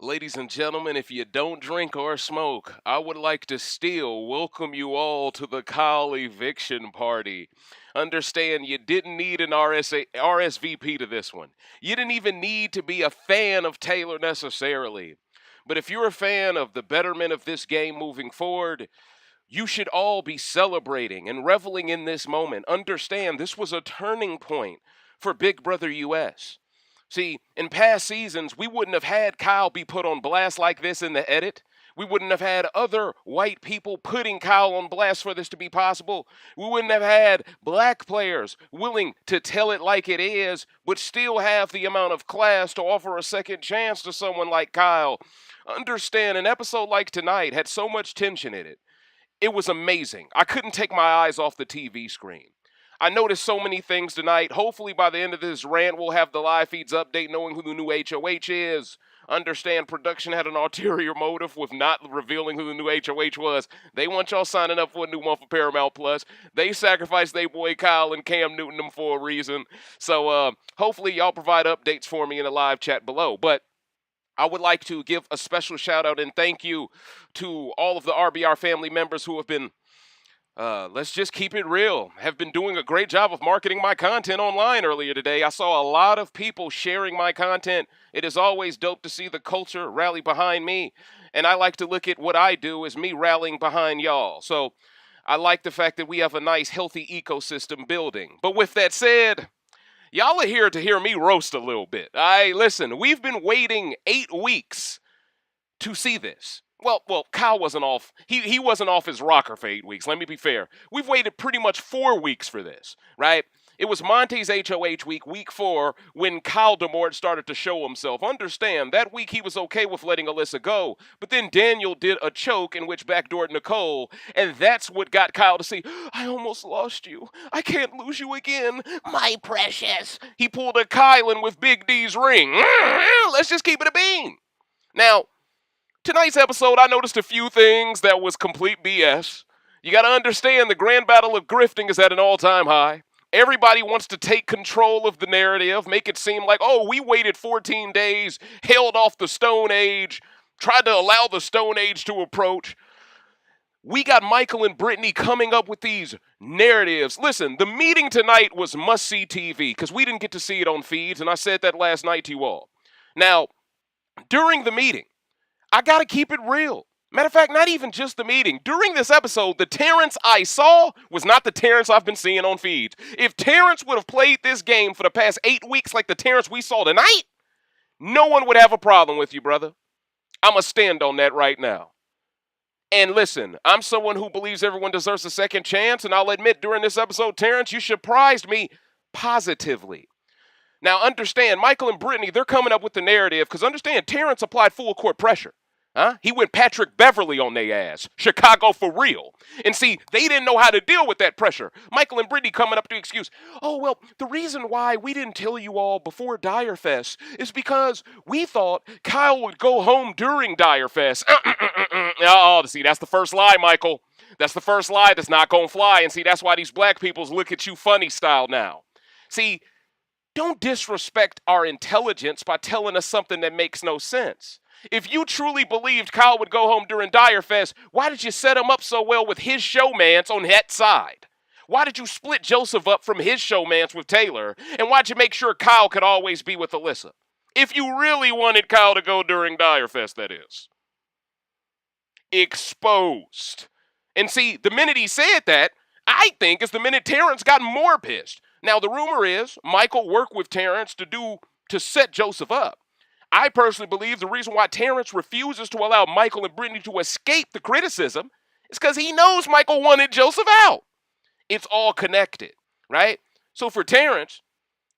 Ladies and gentlemen, if you don't drink or smoke, I would like to still welcome you all to the Kyle Eviction Party. Understand you didn't need an RSVP to this one. You didn't even need to be a fan of Taylor necessarily. But if you're a fan of the betterment of this game moving forward, you should all be celebrating and reveling in this moment. Understand this was a turning point for Big Brother US. See, in past seasons, we wouldn't have had Kyle be put on blast like this in the edit. We wouldn't have had other white people putting Kyle on blast for this to be possible. We wouldn't have had black players willing to tell it like it is, but still have the amount of class to offer a second chance to someone like Kyle. Understand, an episode like tonight had so much tension in it. It was amazing. I couldn't take my eyes off the TV screen. I noticed so many things tonight. Hopefully by the end of this rant, we'll have the live feeds update knowing who the new HOH is. Understand production had an ulterior motive with not revealing who the new HOH was. They want y'all signing up for a new month of Paramount Plus. They sacrificed they boy Kyle and Cam Newton them for a reason. So hopefully y'all provide updates for me in the live chat below. But I would like to give a special shout out and thank you to all of the RBR family members who have been let's just keep it real, have been doing a great job of marketing my content online earlier today. I saw a lot of people sharing my content. It is always dope to see the culture rally behind me. And I like to look at what I do as me rallying behind y'all. So I like the fact that we have a nice, healthy ecosystem building. But with that said, y'all are here to hear me roast a little bit. Listen, we've been waiting 8 weeks to see this. Well, Kyle wasn't off. He wasn't off his rocker for 8 weeks. Let me be fair. We've waited pretty much 4 weeks for this, right? It was Monte's HOH week 4, when Kyle DeMort started to show himself. Understand, that week he was okay with letting Alyssa go, but then Daniel did a choke in which backdoored Nicole, and that's what got Kyle to say, I almost lost you. I can't lose you again, my precious. He pulled a Kylan with Big D's ring. Let's just keep it a bean. Now, tonight's episode, I noticed a few things that was complete BS. You gotta understand, the grand battle of grifting is at an all-time high. Everybody wants to take control of the narrative, make it seem like, oh, we waited 14 days, held off the Stone Age, tried to allow the Stone Age to approach. We got Michael and Brittany coming up with these narratives. Listen, the meeting tonight was must-see TV, because we didn't get to see it on feeds, and I said that last night to you all. Now, during the meeting, I gotta keep it real. Matter of fact, not even just the meeting. During this episode, the Terrance I saw was not the Terrance I've been seeing on feeds. If Terrance would have played this game for the past 8 weeks like the Terrance we saw tonight, no one would have a problem with you, brother. I'ma stand on that right now. And listen, I'm someone who believes everyone deserves a second chance, and I'll admit during this episode, Terrance, you surprised me positively. Now understand, Michael and Brittany, they're coming up with the narrative, because understand, Terrance applied full court pressure. He went Patrick Beverly on their ass. Chicago for real. And see, they didn't know how to deal with that pressure. Michael and Brittany coming up to the excuse, oh, well, the reason why we didn't tell you all before Dire Fest is because we thought Kyle would go home during Dire Fest. Oh, see, that's the first lie, Michael. That's the first lie that's not gonna fly. And see, that's why these black peoples look at you funny style now. See, don't disrespect our intelligence by telling us something that makes no sense. If you truly believed Kyle would go home during Dire Fest, why did you set him up so well with his showmance on that side? Why did you split Joseph up from his showmance with Taylor? And why'd you make sure Kyle could always be with Alyssa? If you really wanted Kyle to go during Dire Fest, that is. Exposed. And see, the minute he said that, I think is the minute Terrance got more pissed. Now, the rumor is Michael worked with Terrance to set Joseph up. I personally believe the reason why Terrance refuses to allow Michael and Brittany to escape the criticism is because he knows Michael wanted Joseph out. It's all connected, right? So for Terrance,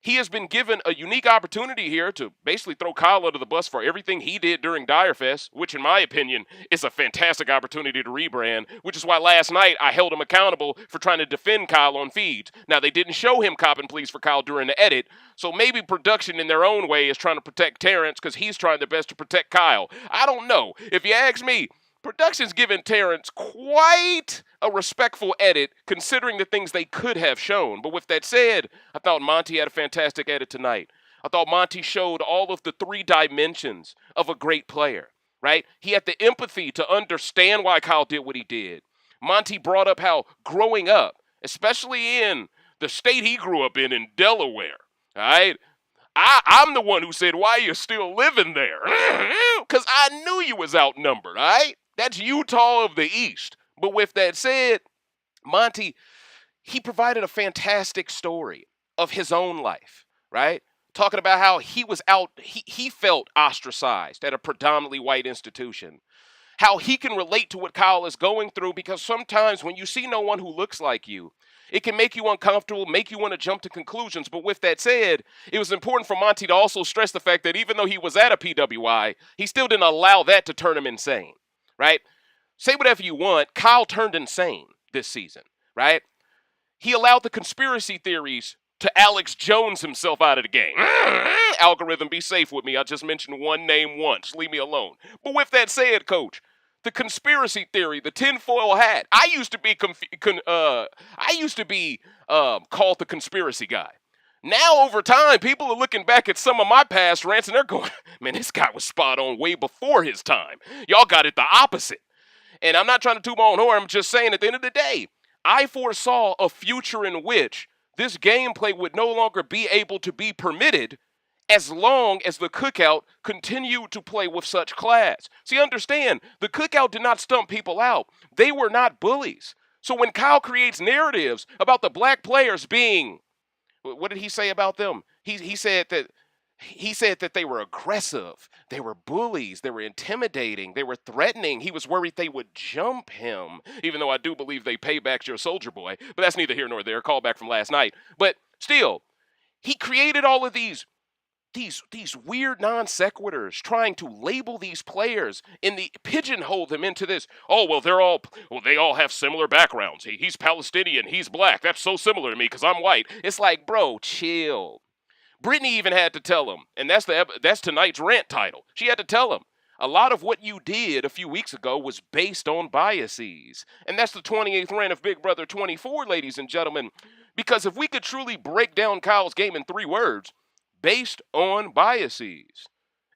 he has been given a unique opportunity here to basically throw Kyle under the bus for everything he did during Dire Fest, which in my opinion is a fantastic opportunity to rebrand, which is why last night I held him accountable for trying to defend Kyle on feeds. Now, they didn't show him copping pleas for Kyle during the edit, so maybe production in their own way is trying to protect Terrance because he's trying their best to protect Kyle. I don't know. If you ask me, production's given Terrance quite a respectful edit considering the things they could have shown. But with that said, I thought Monte had a fantastic edit tonight. I thought Monte showed all of the three dimensions of a great player, right? He had the empathy to understand why Kyle did what he did. Monte brought up how growing up, especially in the state he grew up in Delaware, all right? I'm the one who said, why are you still living there? Because I knew you was outnumbered, all right? That's Utah of the East. But with that said, Monte, he provided a fantastic story of his own life, right? Talking about how he felt ostracized at a predominantly white institution. How he can relate to what Kyle is going through, because sometimes when you see no one who looks like you, it can make you uncomfortable, make you want to jump to conclusions. But with that said, it was important for Monte to also stress the fact that even though he was at a PWI, he still didn't allow that to turn him insane, right? Say whatever you want, Kyle turned insane this season, right? He allowed the conspiracy theories to Alex Jones himself out of the game. Algorithm, be safe with me. I just mentioned one name once. Leave me alone. But with that said, Coach, the conspiracy theory, the tinfoil hat. I used to be called the conspiracy guy. Now, over time, people are looking back at some of my past rants and they're going, man, this guy was spot on way before his time. Y'all got it the opposite. And I'm not trying to toot my own horn. I'm just saying at the end of the day, I foresaw a future in which this gameplay would no longer be able to be permitted as long as the Cookout continued to play with such class. See, understand, the Cookout did not stump people out. They were not bullies. So when Kyle creates narratives about the black players being, what did he say about them? He said that they were aggressive, they were bullies, they were intimidating, they were threatening. He was worried they would jump him, even though I do believe they pay back your soldier boy. But that's neither here nor there. Call back from last night. But still, he created all of these weird non sequiturs, trying to label these players in the pigeonhole them into this. Oh, well, they all have similar backgrounds. He's Palestinian, he's black. That's so similar to me because I'm white. It's like, bro, chill. Brittany even had to tell him, and that's tonight's rant title. She had to tell him, a lot of what you did a few weeks ago was based on biases. And that's the 28th rant of Big Brother 24, ladies and gentlemen. Because if we could truly break down Kyle's game in 3 words, based on biases.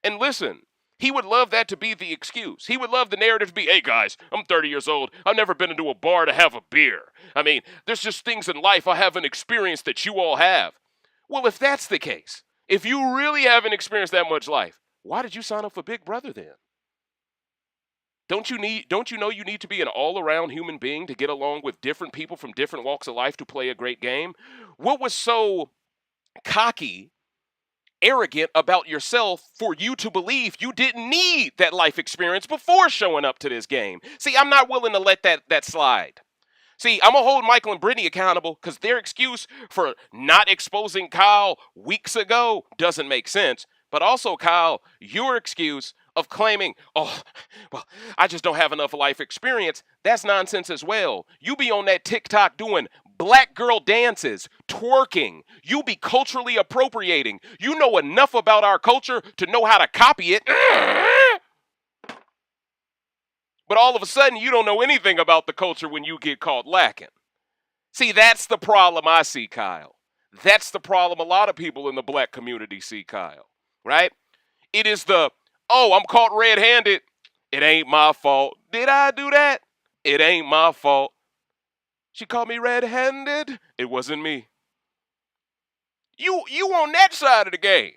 And listen, he would love that to be the excuse. He would love the narrative to be, hey guys, I'm 30 years old. I've never been into a bar to have a beer. I mean, there's just things in life I haven't experienced that you all have. Well, if that's the case, if you really haven't experienced that much life, why did you sign up for Big Brother then? Don't you know you need to be an all-around human being to get along with different people from different walks of life to play a great game? What was so cocky, arrogant about yourself for you to believe you didn't need that life experience before showing up to this game? See, I'm not willing to let that slide. See, I'm going to hold Michael and Brittany accountable because their excuse for not exposing Kyle weeks ago doesn't make sense. But also, Kyle, your excuse of claiming, oh, well, I just don't have enough life experience, that's nonsense as well. You be on that TikTok doing black girl dances, twerking. You be culturally appropriating. You know enough about our culture to know how to copy it. But all of a sudden, you don't know anything about the culture when you get caught lacking. See, that's the problem I see, Kyle. That's the problem a lot of people in the black community see, Kyle. Right? It is I'm caught red-handed. It ain't my fault. Did I do that? It ain't my fault. She called me red-handed. It wasn't me. You on that side of the game.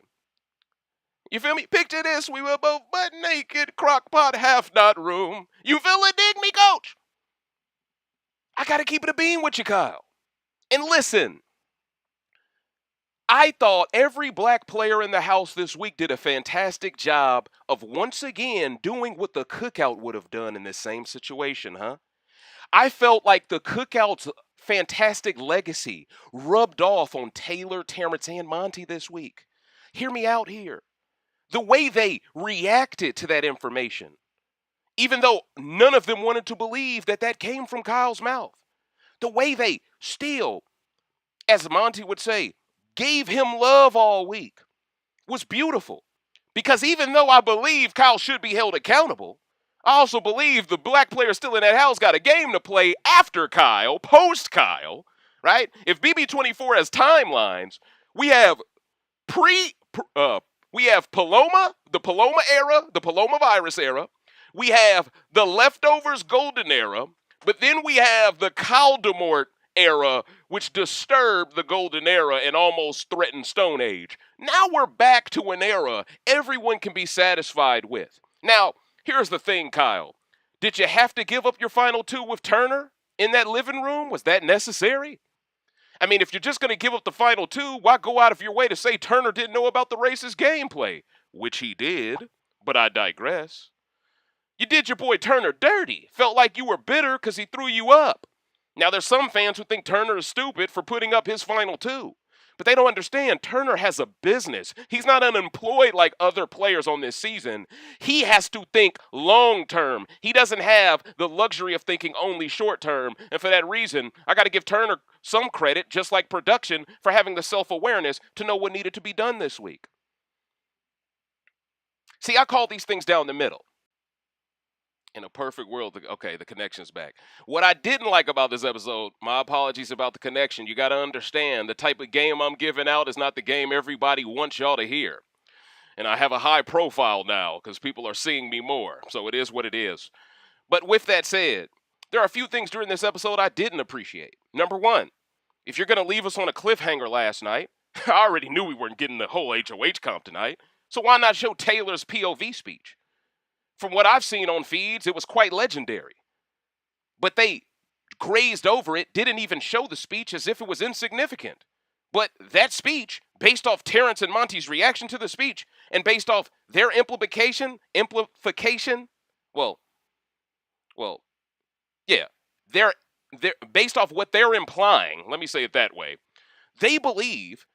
You feel me? Picture this. We were both butt naked, crockpot, half not room. You feel it? Dig me, coach? I got to keep it a bean with you, Kyle. And listen, I thought every black player in the house this week did a fantastic job of once again doing what the Cookout would have done in this same situation, huh? I felt like the Cookout's fantastic legacy rubbed off on Taylor, Terrance, and Monte this week. Hear me out here. The way they reacted to that information, even though none of them wanted to believe that came from Kyle's mouth. The way they still, as Monte would say, gave him love all week was beautiful. Because even though I believe Kyle should be held accountable, I also believe the black players still in that house got a game to play after Kyle, post Kyle, right? If BB24 has timelines, we have we have Paloma, the Paloma era, the Paloma virus era. We have the leftovers golden era, but then we have the Caldemort era, which disturbed the golden era and almost threatened Stone Age. Now we're back to an era everyone can be satisfied with. Now, here's the thing, Kyle. Did you have to give up your final two with Turner in that living room? Was that necessary? I mean, if you're just going to give up the final two, why go out of your way to say Turner didn't know about the race's gameplay? Which he did, but I digress. You did your boy Turner dirty. Felt like you were bitter because he threw you up. Now, there's some fans who think Turner is stupid for putting up his final two. But they don't understand. Turner has a business. He's not unemployed like other players on this season. He has to think long term. He doesn't have the luxury of thinking only short term. And for that reason, I got to give Turner some credit, just like production, for having the self-awareness to know what needed to be done this week. See, I call these things down the middle. In a perfect world, okay, the connection's back. What I didn't like about this episode, my apologies about the connection. You got to understand, the type of game I'm giving out is not the game everybody wants y'all to hear. And I have a high profile now because people are seeing me more. So it is what it is. But with that said, there are a few things during this episode I didn't appreciate. Number one, if you're going to leave us on a cliffhanger last night, I already knew we weren't getting the whole HOH comp tonight. So why not show Taylor's POV speech? From what I've seen on feeds, it was quite legendary. But they grazed over it, didn't even show the speech as if it was insignificant. But that speech, based off Terrance and Monte's reaction to the speech, and based off their amplification, they're based off what they're implying, let me say it that way, they believe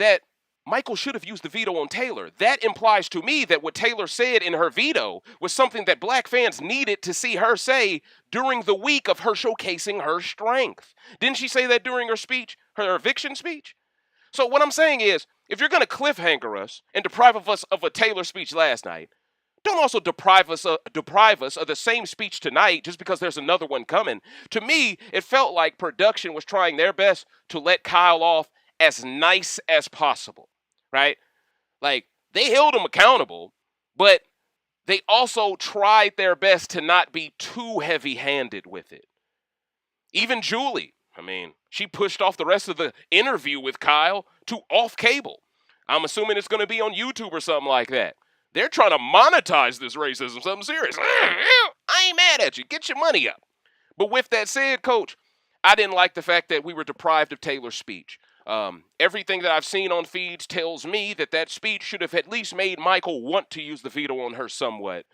that Michael should have used the veto on Taylor. That implies to me that what Taylor said in her veto was something that black fans needed to see her say during the week of her showcasing her strength. Didn't she say that during her speech, her eviction speech? So what I'm saying is, if you're going to cliffhanger us and deprive us of a Taylor speech last night, don't also deprive us of the same speech tonight just because there's another one coming. To me, it felt like production was trying their best to let Kyle off as nice as possible, right? Like, they held him accountable, but they also tried their best to not be too heavy-handed with it. Even Julie, she pushed off the rest of the interview with Kyle to off cable. I'm assuming it's going to be on YouTube or something like that. They're trying to monetize this racism, something serious. I ain't mad at you. Get your money up. But with that said, Coach, I didn't like the fact that we were deprived of Taylor's speech. Everything that I've seen on feeds tells me that speech should have at least made Michael want to use the veto on her somewhat.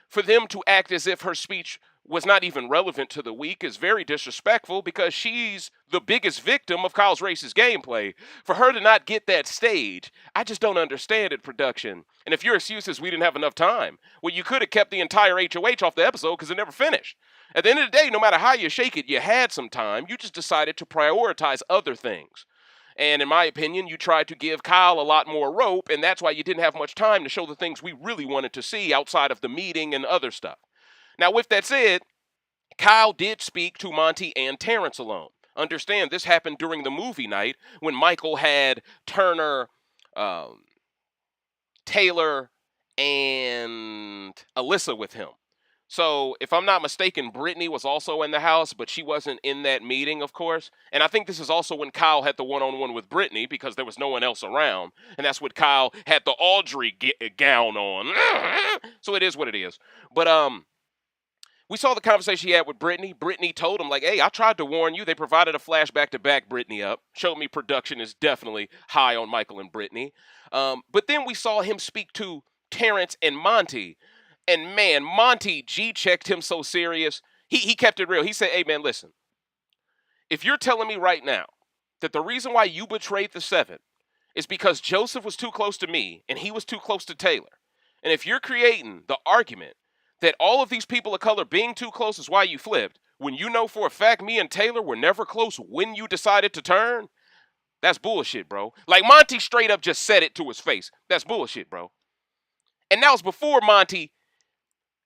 For them to act as if her speech was not even relevant to the week is very disrespectful because she's the biggest victim of Kyle's racist gameplay. For her to not get that stage, I just don't understand it, production. And if your excuse is we didn't have enough time, well, you could have kept the entire HOH off the episode because it never finished. At the end of the day, no matter how you shake it, you had some time. You just decided to prioritize other things. And in my opinion, you tried to give Kyle a lot more rope, and that's why you didn't have much time to show the things we really wanted to see outside of the meeting and other stuff. Now, with that said, Kyle did speak to Monte and Terrance alone. Understand, this happened during the movie night when Michael had Turner, Taylor, and Alyssa with him. So, if I'm not mistaken, Brittany was also in the house, but she wasn't in that meeting, of course. And I think this is also when Kyle had the one-on-one with Brittany because there was no one else around. And that's when Kyle had the Audrey gown on. So it is what it is. But we saw the conversation he had with Brittany. Brittany told him, like, hey, I tried to warn you. They provided a flashback to back Brittany up. Showed me production is definitely high on Michael and Brittany. But then we saw him speak to Terrance and Monte. And man, Monte G-checked him so serious. He kept it real. He said, hey man, listen. If you're telling me right now that the reason why you betrayed the 7 is because Joseph was too close to me and he was too close to Taylor. And if you're creating the argument that all of these people of color being too close is why you flipped, when you know for a fact me and Taylor were never close when you decided to turn, that's bullshit, bro. Like Monte straight up just said it to his face. That's bullshit, bro. And that was before Monte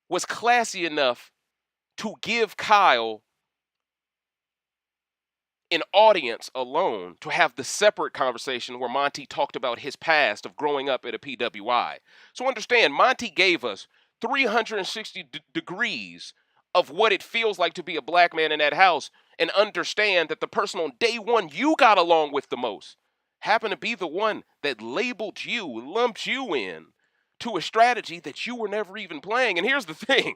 was classy enough to give Kyle an audience alone to have the separate conversation where Monte talked about his past of growing up at a PWI. So understand, Monte gave us 360 degrees of what it feels like to be a black man in that house, and understand that the person on day one you got along with the most happened to be the one that labeled you, lumped you in to a strategy that you were never even playing. And here's the thing.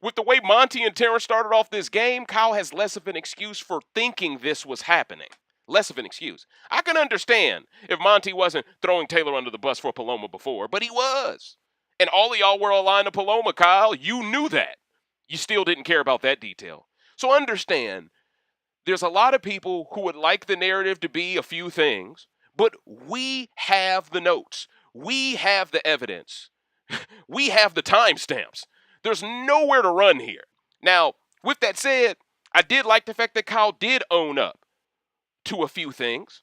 With the way Monte and Terrance started off this game, Kyle has less of an excuse for thinking this was happening. Less of an excuse. I can understand if Monte wasn't throwing Taylor under the bus for Paloma before, but he was. And all of y'all were aligned to Paloma, Kyle. You knew that. You still didn't care about that detail. So understand, there's a lot of people who would like the narrative to be a few things, but we have the notes. We have the evidence. We have the timestamps. There's nowhere to run here. Now, with that said, I did like the fact that Kyle did own up to a few things.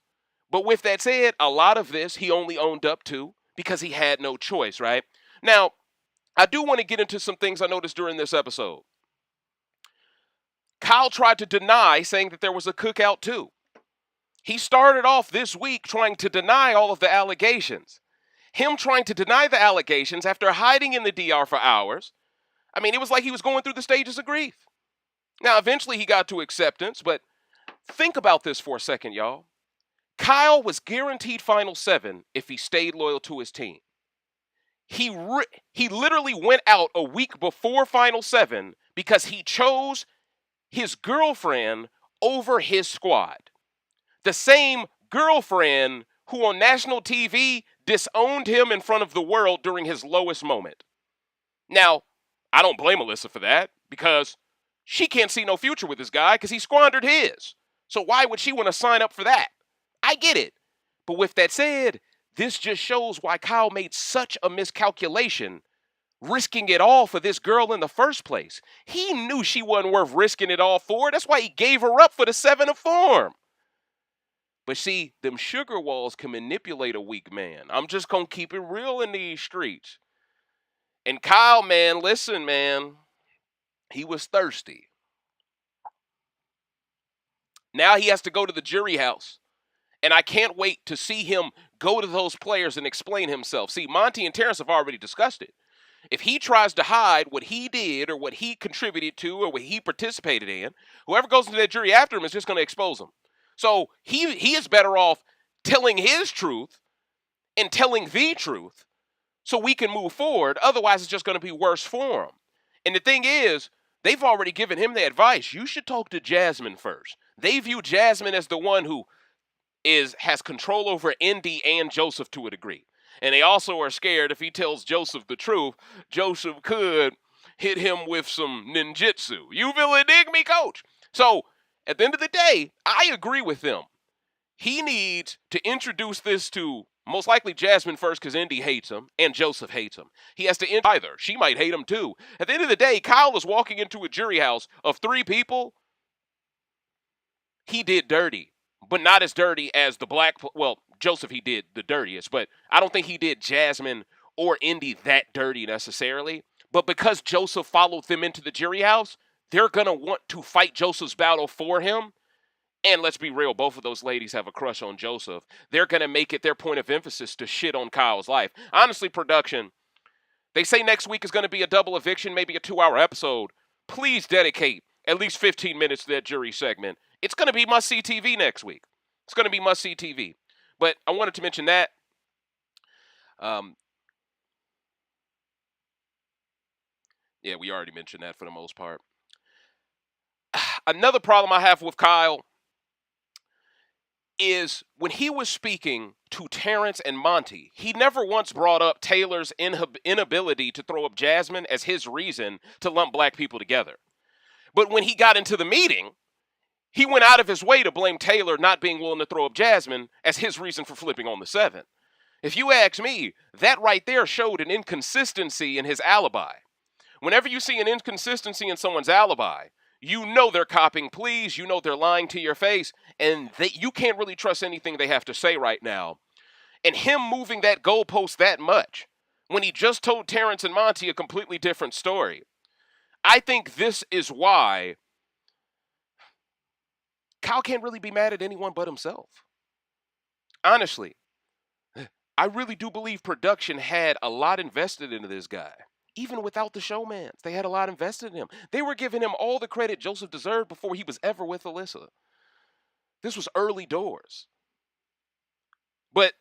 But with that said, a lot of this he only owned up to because he had no choice, right? Now, I do want to get into some things I noticed during this episode. Kyle tried to deny saying that there was a cookout too. He started off this week trying to deny all of the allegations. Him trying to deny the allegations after hiding in the DR for hours. I mean, it was like he was going through the stages of grief. Now, eventually he got to acceptance, but think about this for a second, y'all. Kyle was guaranteed Final 7 if he stayed loyal to his team. He literally went out a week before Final 7 because he chose his girlfriend over his squad. The same girlfriend who on national TV disowned him in front of the world during his lowest moment. Now, I don't blame Alyssa for that because she can't see no future with this guy because he squandered his. So why would she want to sign up for that? I get it. But with that said, this just shows why Kyle made such a miscalculation risking it all for this girl in the first place. He knew she wasn't worth risking it all for. That's why he gave her up for the 7 of form. But see, them sugar walls can manipulate a weak man. I'm just going to keep it real in these streets. And Kyle, man, listen, man, he was thirsty. Now he has to go to the jury house. And I can't wait to see him go to those players and explain himself. See, Monte and Terrance have already discussed it. If he tries to hide what he did or what he contributed to or what he participated in, whoever goes into that jury after him is just going to expose him. So he is better off telling his truth and telling the truth so we can move forward. Otherwise, it's just going to be worse for him. And the thing is, they've already given him the advice. You should talk to Jasmine first. They view Jasmine as the one who has control over Indy and Joseph to a degree. And they also are scared if he tells Joseph the truth, Joseph could hit him with some ninjutsu. You will dig me, coach? So, at the end of the day, I agree with them. He needs to introduce this to most likely Jasmine first because Indy hates him and Joseph hates him. He has to either. She might hate him too. At the end of the day, Kyle is walking into a jury house of 3 people. He did dirty, but not as dirty as the black. Well, Joseph, he did the dirtiest, but I don't think he did Jasmine or Indy that dirty necessarily. But because Joseph followed them into the jury house, they're going to want to fight Joseph's battle for him. And let's be real, both of those ladies have a crush on Joseph. They're going to make it their point of emphasis to shit on Kyle's life. Honestly, production, they say next week is going to be a double eviction, maybe a 2-hour episode. Please dedicate at least 15 minutes to that jury segment. It's going to be must-see TV next week. It's going to be must-see TV. But I wanted to mention that. Yeah, we already mentioned that for the most part. Another problem I have with Kyle is when he was speaking to Terrance and Monte, he never once brought up Taylor's inability to throw up Jasmine as his reason to lump black people together. But when he got into the meeting, he went out of his way to blame Taylor not being willing to throw up Jasmine as his reason for flipping on the 7. If you ask me, that right there showed an inconsistency in his alibi. Whenever you see an inconsistency in someone's alibi, you know they're copying pleas, you know they're lying to your face, and you can't really trust anything they have to say right now. And him moving that goalpost that much, when he just told Terrance and Monte a completely different story, I think this is why Kyle can't really be mad at anyone but himself. Honestly, I really do believe production had a lot invested into this guy. Even without the showmans, they had a lot invested in him. They were giving him all the credit Joseph deserved before he was ever with Alyssa. This was early doors. But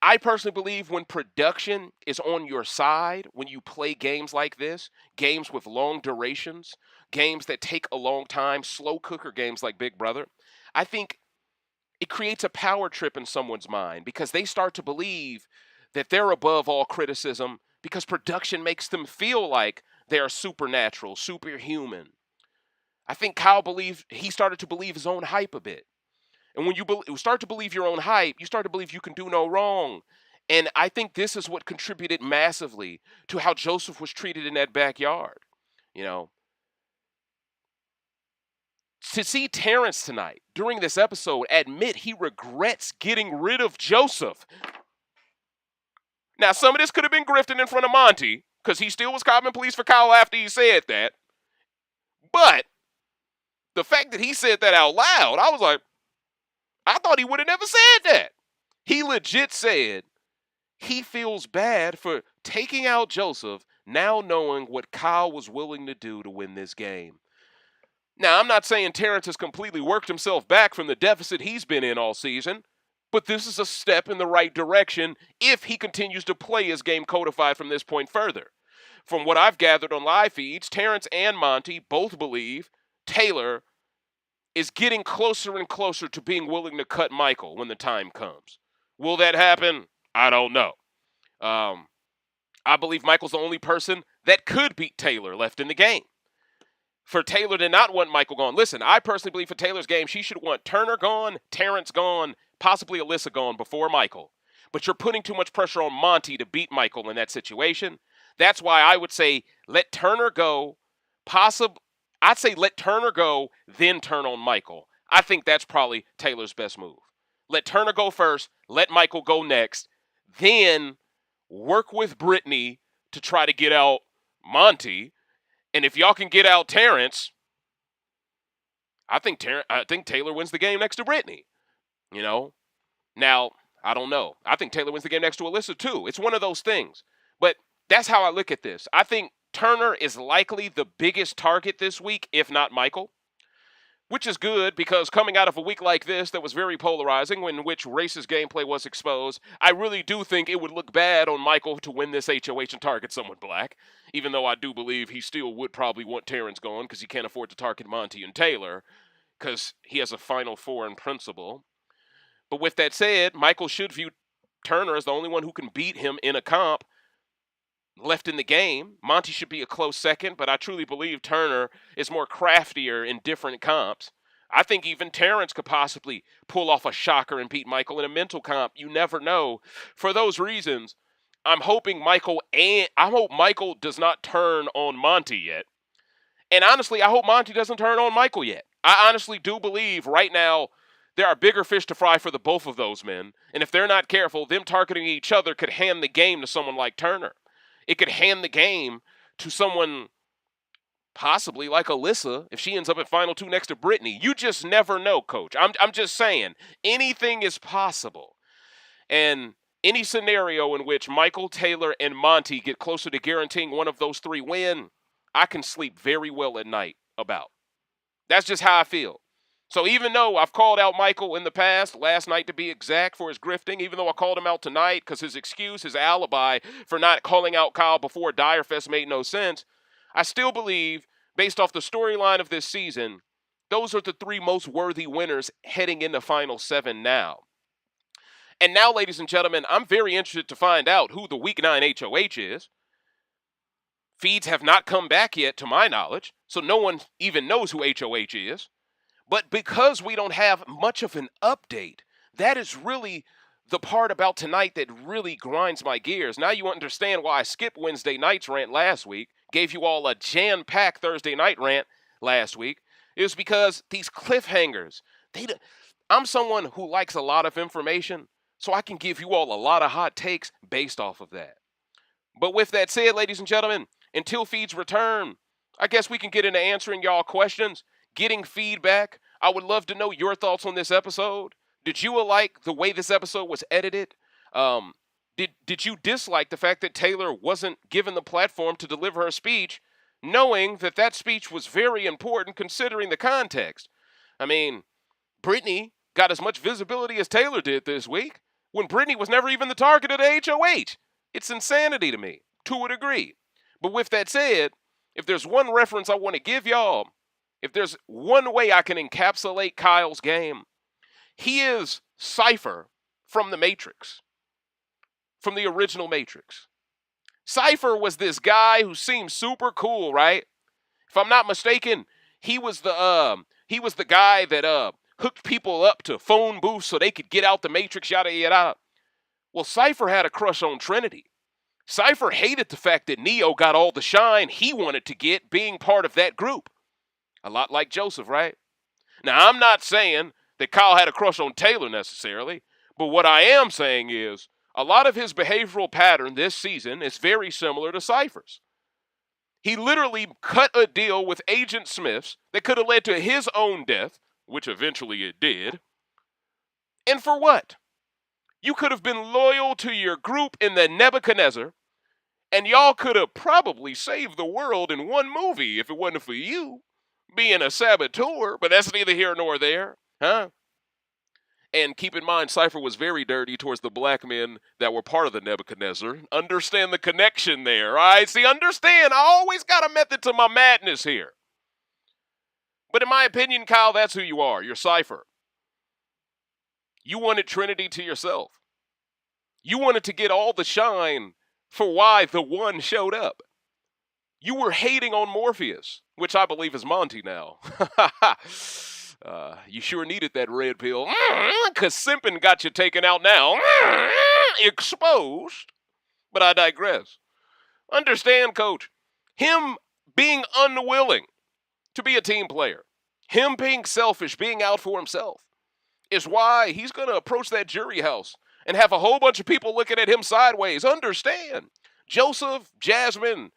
I personally believe when production is on your side, when you play games like this, games with long durations, games that take a long time, slow cooker games like Big Brother, I think it creates a power trip in someone's mind because they start to believe that they're above all criticism because production makes them feel like they're supernatural, superhuman. I think Kyle he started to believe his own hype a bit. And when you start to believe your own hype, you start to believe you can do no wrong. And I think this is what contributed massively to how Joseph was treated in that backyard. You know, to see Terrance tonight during this episode admit he regrets getting rid of Joseph. Now, some of this could have been grifting in front of Monte because he still was copping police for Kyle after he said that. But the fact that he said that out loud, I was like, I thought he would have never said that. He legit said he feels bad for taking out Joseph, now knowing what Kyle was willing to do to win this game. Now, I'm not saying Terrance has completely worked himself back from the deficit he's been in all season, but this is a step in the right direction if he continues to play his game codified from this point further. From what I've gathered on live feeds, Terrance and Monte both believe Taylor is getting closer and closer to being willing to cut Michael when the time comes. Will that happen? I don't know. I believe Michael's the only person that could beat Taylor left in the game. For Taylor to not want Michael gone. Listen, I personally believe for Taylor's game, she should want Turner gone, Terrance gone, possibly Alyssa gone before Michael. But you're putting too much pressure on Monte to beat Michael in that situation. That's why I would say let Turner go. I'd say let Turner go, then turn on Michael. I think that's probably Taylor's best move. Let Turner go first, let Michael go next, then work with Brittany to try to get out Monte. And if y'all can get out Terrance, I think Taylor wins the game next to Brittany. You know? Now, I don't know. I think Taylor wins the game next to Alyssa too. It's one of those things. But that's how I look at this. I think Turner is likely the biggest target this week, if not Michael. Which is good because coming out of a week like this that was very polarizing, in which racist gameplay was exposed, I really do think it would look bad on Michael to win this HOH and target someone black, even though I do believe he still would probably want Terrance gone because he can't afford to target Monte and Taylor because he has a Final Four in principle. But with that said, Michael should view Turner as the only one who can beat him in a comp left in the game. Monte should be a close second, but I truly believe Turner is more craftier in different comps. I think even Terrance could possibly pull off a shocker and beat Michael in a mental comp. You never know. For those reasons, I hope Michael does not turn on Monte yet. And honestly, I hope Monte doesn't turn on Michael yet. I honestly do believe right now there are bigger fish to fry for the both of those men. And if they're not careful, them targeting each other could hand the game to someone like Turner. It could hand the game to someone possibly like Alyssa if she ends up at Final Two next to Brittany. You just never know, Coach. I'm just saying, anything is possible. And any scenario in which Michael, Taylor, and Monte get closer to guaranteeing one of those three win, I can sleep very well at night about. That's just how I feel. So even though I've called out Michael in the past, last night to be exact, for his grifting, even though I called him out tonight because his excuse, his alibi for not calling out Kyle before Direfest made no sense, I still believe, based off the storyline of this season, those are the three most worthy winners heading into Final 7 now. And now, ladies and gentlemen, I'm very interested to find out who the Week 9 HOH is. Feeds have not come back yet, to my knowledge, so no one even knows who HOH is. But because we don't have much of an update, that is really the part about tonight that really grinds my gears. Now you understand why I skipped Wednesday night's rant last week, gave you all a jam-packed Thursday night rant last week. It was because these cliffhangers, I'm someone who likes a lot of information, so I can give you all a lot of hot takes based off of that. But with that said, ladies and gentlemen, until feeds return, I guess we can get into answering y'all questions, getting feedback I would love to know your thoughts on this episode. Did you like the way this episode was edited? Um, did you dislike the fact that Taylor wasn't given the platform to deliver her speech, knowing that that speech was very important considering the context? I mean, Brittany got as much visibility as Taylor did this week when Brittany was never even the target of the HOH. It's insanity to me, to a degree. But with that said, if there's one reference I want to give y'all, if there's one way I can encapsulate Kyle's game, he is Cipher from the Matrix, from the original Matrix. Cipher was this guy who seemed super cool, right? If I'm not mistaken, he was the guy that hooked people up to phone booths so they could get out the Matrix, yada yada. Well, Cipher had a crush on Trinity. Cipher hated the fact that Neo got all the shine he wanted to get being part of that group. A lot like Joseph, right? Now, I'm not saying that Kyle had a crush on Taylor necessarily, but what I am saying is a lot of his behavioral pattern this season is very similar to Cipher's. He literally cut a deal with Agent Smith's that could have led to his own death, which eventually it did. And for what? You could have been loyal to your group in the Nebuchadnezzar, and y'all could have probably saved the world in one movie if it wasn't for you being a saboteur, but that's neither here nor there, huh? And keep in mind, Cipher was very dirty towards the black men that were part of the Nebuchadnezzar. Understand the connection there, all right? See, understand, I always got a method to my madness here. But in my opinion, Kyle, that's who you are. You're Cipher. You wanted Trinity to yourself. You wanted to get all the shine for why the one showed up. You were hating on Morpheus, which I believe is Monty now. You sure needed that red pill, because simping got you taken out now. Exposed. But I digress. Understand, Coach, him being unwilling to be a team player, him being selfish, being out for himself, is why he's going to approach that jury house and have a whole bunch of people looking at him sideways. Understand, Joseph, Jasmine,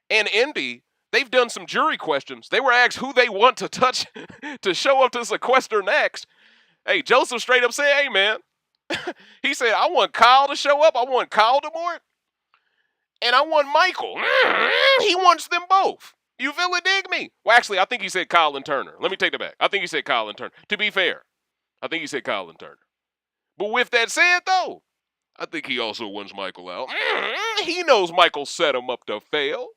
and Indy, they've done some jury questions. They were asked who they want to touch to show up to sequester next. Hey, Joseph straight up said, hey, man. He said, I want Kyle to show up. I want Kyle DeMort. And I want Michael. He wants them both. You feel it, dig me? Well, actually, I think he said Kyle and Turner. Let me take that back. I think he said Kyle and Turner. To be fair, I think he said Kyle and Turner. But with that said, though, I think he also wants Michael out. He knows Michael set him up to fail.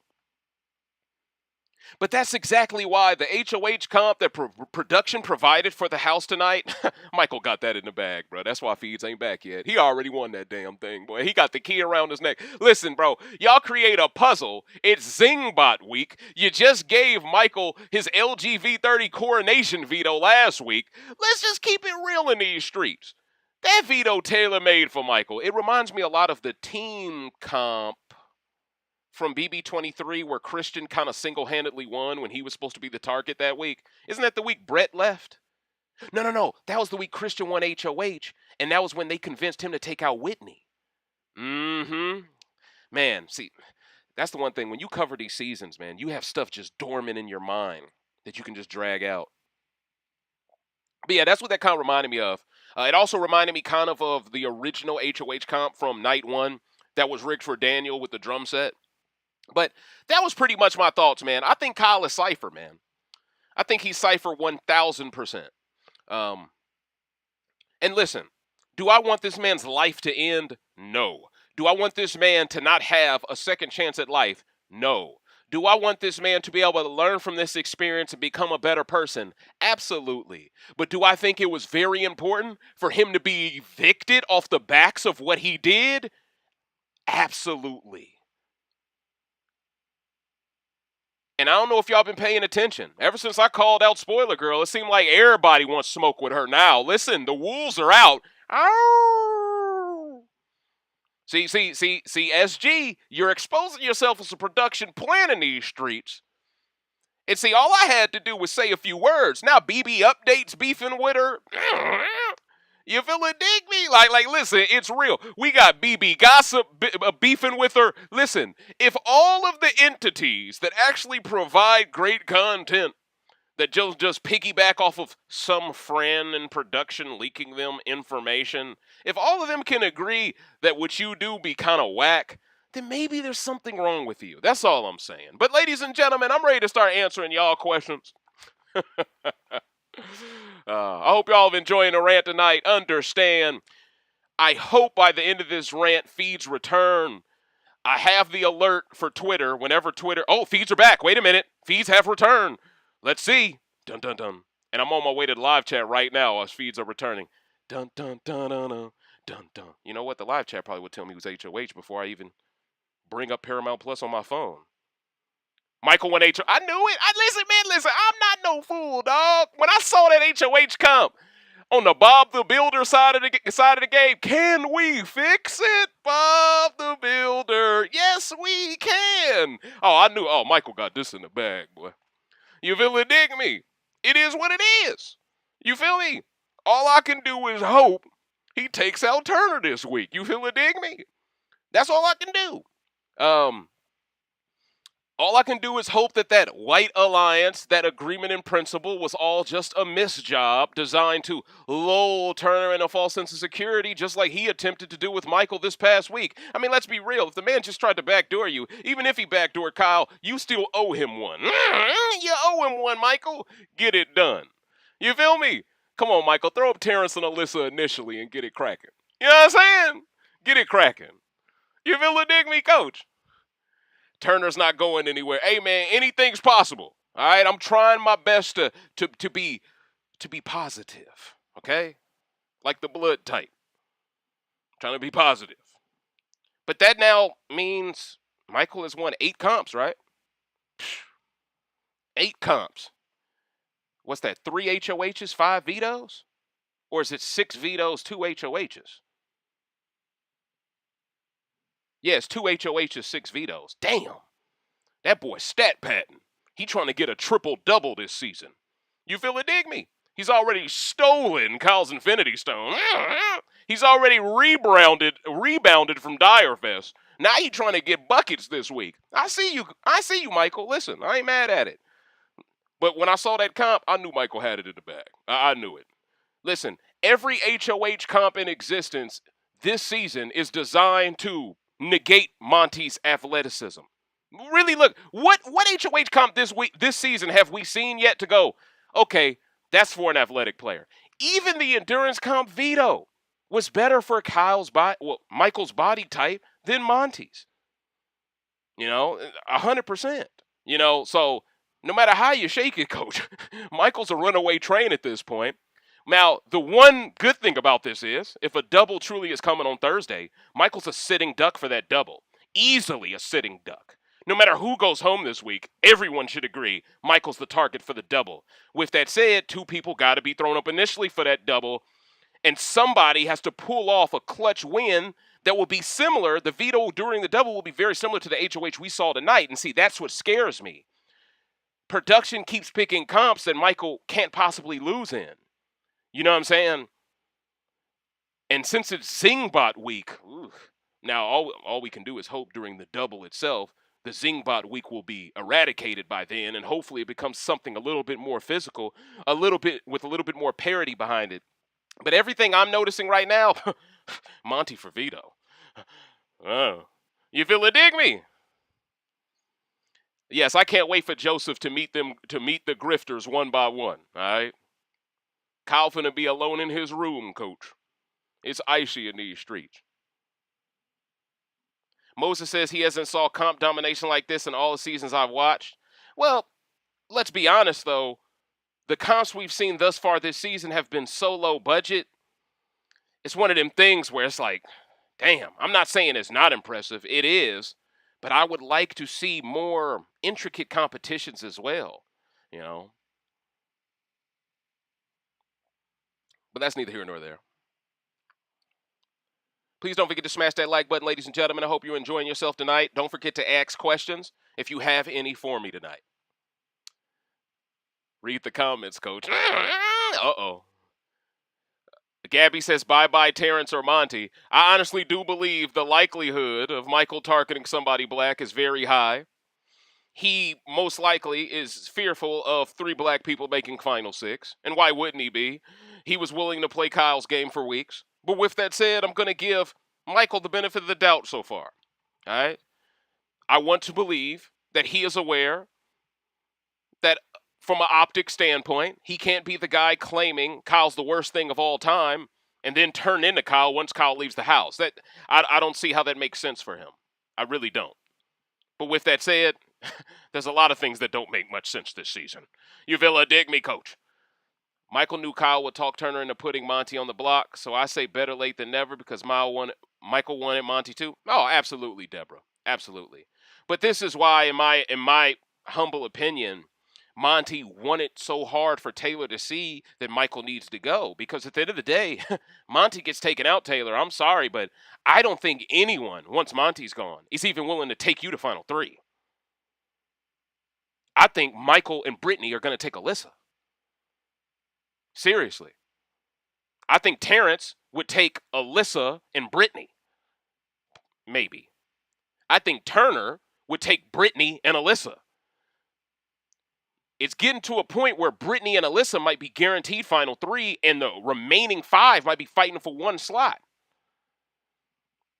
But that's exactly why the HOH comp that production provided for the house tonight, Michael got that in the bag, bro. That's why Feeds ain't back yet. He already won that damn thing, boy. He got the key around his neck. Listen, bro, y'all create a puzzle. It's Zingbot week. You just gave Michael his LGV30 coronation veto last week. Let's just keep it real in these streets. That veto Taylor made for Michael, it reminds me a lot of the team comp from BB23 where Christian kind of single-handedly won when he was supposed to be the target that week. Isn't that the week Brett left? No. That was the week Christian won HOH, and that was when they convinced him to take out Whitney. Man, see, that's the one thing. When you cover these seasons, man, you have stuff just dormant in your mind that you can just drag out. But yeah, that's what that kind of reminded me of. It also reminded me kind of the original HOH comp from night one that was rigged for Daniel with the drum set. But that was pretty much my thoughts, man. I think Kyle is Cipher, man. I think he's Cipher 1,000%. And listen, do I want this man's life to end? No. Do I want this man to not have a second chance at life? No. Do I want this man to be able to learn from this experience and become a better person? Absolutely. But do I think it was very important for him to be evicted off the backs of what he did? Absolutely. And I don't know if y'all been paying attention. Ever since I called out Spoiler Girl, it seemed like everybody wants smoke with her now. Listen, the wolves are out. Ow! See, SG, you're exposing yourself as a production plant in these streets. And see, all I had to do was say a few words. Now BB updates beefing with her. You feel it, dig me? Like, listen, it's real. We got BB Gossip beefing with her. Listen, if all of the entities that actually provide great content that just piggyback off of some friend in production leaking them information. If all of them can agree that what you do be kind of whack, then maybe there's something wrong with you. That's all I'm saying. But ladies and gentlemen, I'm ready to start answering y'all questions. I hope y'all have enjoying the rant tonight. Understand, I hope by the end of this rant, feeds return. I have the alert for Twitter whenever Twitter... Oh, feeds are back. Wait a minute. Feeds have returned. Let's see. Dun, dun, dun. And I'm on my way to the live chat right now as feeds are returning. Dun, dun, dun, dun, dun, dun, dun. You know what? The live chat probably would tell me it was HOH before I even bring up Paramount Plus on my phone. Michael went HOH. I knew it. Listen. I'm not no fool, dog. When I saw that HOH comp on the Bob the Builder side of the game, can we fix it, Bob the Builder? Yes, we can. Oh, I knew. Oh, Michael got this in the bag, boy. You feel it? Dig me. It is what it is. You feel me? All I can do is hope he takes out Turner this week. You feel it? Dig me. That's all I can do. All I can do is hope that white alliance, that agreement in principle, was all just a misjob designed to lull Turner in a false sense of security, just like he attempted to do with Michael this past week. I mean, let's be real. If the man just tried to backdoor you, even if he backdoored Kyle, you still owe him one. You owe him one, Michael. Get it done. You feel me? Come on, Michael. Throw up Terrance and Alyssa initially and get it cracking. You know what I'm saying? Get it cracking. You feel it? Dig me, coach? Turner's not going anywhere. Hey, man, anything's possible. All right, I'm trying my best to be positive. Okay, like the blood type. Trying to be positive. But that now means Michael has won 8 comps, right? 8 comps. What's that? 3 HOHs, 5 vetoes, or is it 6 vetoes, 2 HOHs? Yeah, it's 2 HOHs, 6 vetoes. Damn. That boy stat padding. He trying to get a triple-double this season. You feel it? Dig me. He's already stolen Kyle's Infinity Stone. He's already rebounded from Direfest. Now he trying to get buckets this week. I see you, Michael. Listen, I ain't mad at it. But when I saw that comp, I knew Michael had it in the bag. I knew it. Listen, every HOH comp in existence this season is designed to negate Monte's athleticism. Really, look, what HOH comp this season have we seen yet to go, okay, that's for an athletic player. Even the endurance comp veto was better for Michael's body type than Monte's. 100%. So no matter how you shake it, coach, Michael's a runaway train at this point. Now, the one good thing about this is, if a double truly is coming on Thursday, Michael's a sitting duck for that double. Easily a sitting duck. No matter who goes home this week, everyone should agree Michael's the target for the double. With that said, 2 people got to be thrown up initially for that double, and somebody has to pull off a clutch win that will be similar. The veto during the double will be very similar to the HOH we saw tonight, and see, that's what scares me. Production keeps picking comps that Michael can't possibly lose in. You know what I'm saying? And since it's Zingbot week, now all we can do is hope during the double itself, the Zingbot week will be eradicated by then, and hopefully it becomes something a little bit more physical, with a little bit more parity behind it. But everything I'm noticing right now, Monte for veto. Oh, you feel it? Dig me? Yes, I can't wait for Joseph to meet the grifters one by one. All right. Kyle finna be alone in his room, coach. It's icy in these streets. Moses says he hasn't saw comp domination like this in all the seasons I've watched. Well, let's be honest, though. The comps we've seen thus far this season have been so low budget. It's one of them things where it's like, damn, I'm not saying it's not impressive. It is. But I would like to see more intricate competitions as well, But that's neither here nor there. Please don't forget to smash that like button, ladies and gentlemen. I hope you're enjoying yourself tonight. Don't forget to ask questions if you have any for me tonight. Read the comments, coach. Uh-oh. Gabby says, bye-bye Terrance or Monte. I honestly do believe the likelihood of Michael targeting somebody black is very high. he most likely is fearful of 3 black people making Final Six. And why wouldn't he be? He was willing to play Kyle's game for weeks. But with that said, I'm going to give Michael the benefit of the doubt so far. All right? I want to believe that he is aware that from an optic standpoint, he can't be the guy claiming Kyle's the worst thing of all time and then turn into Kyle once Kyle leaves the house. That I don't see how that makes sense for him. I really don't. But with that said, there's a lot of things that don't make much sense this season. You Villa, dig me, coach. Michael knew Kyle would talk Turner into putting Monte on the block, so I say better late than never because Michael wanted Monte too. Oh, absolutely, Deborah. Absolutely. But this is why, in my humble opinion, Monte wanted so hard for Taylor to see that Michael needs to go. Because at the end of the day, Monte gets taken out, Taylor. I'm sorry, but I don't think anyone, once Monte's gone, is even willing to take you to Final Three. I think Michael and Brittany are going to take Alyssa. Seriously. I think Terrance would take Alyssa and Brittany. Maybe. I think Turner would take Brittany and Alyssa. It's getting to a point where Brittany and Alyssa might be guaranteed Final Three, and the remaining 5 might be fighting for one slot.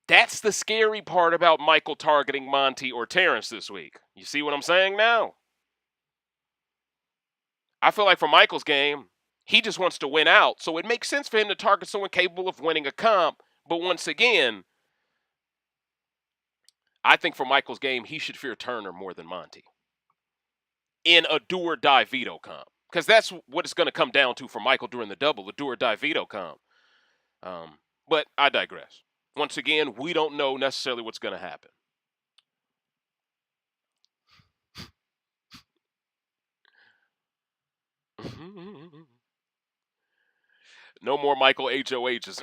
That's the scary part about Michael targeting Monte or Terrance this week. You see what I'm saying now? I feel like for Michael's game, he just wants to win out, so it makes sense for him to target someone capable of winning a comp. But once again, I think for Michael's game, he should fear Turner more than Monte in a do-or-die veto comp. Because that's what it's going to come down to for Michael during the double, a do-or-die veto comp. But I digress. Once again, we don't know necessarily what's going to happen. No more Michael HOHs.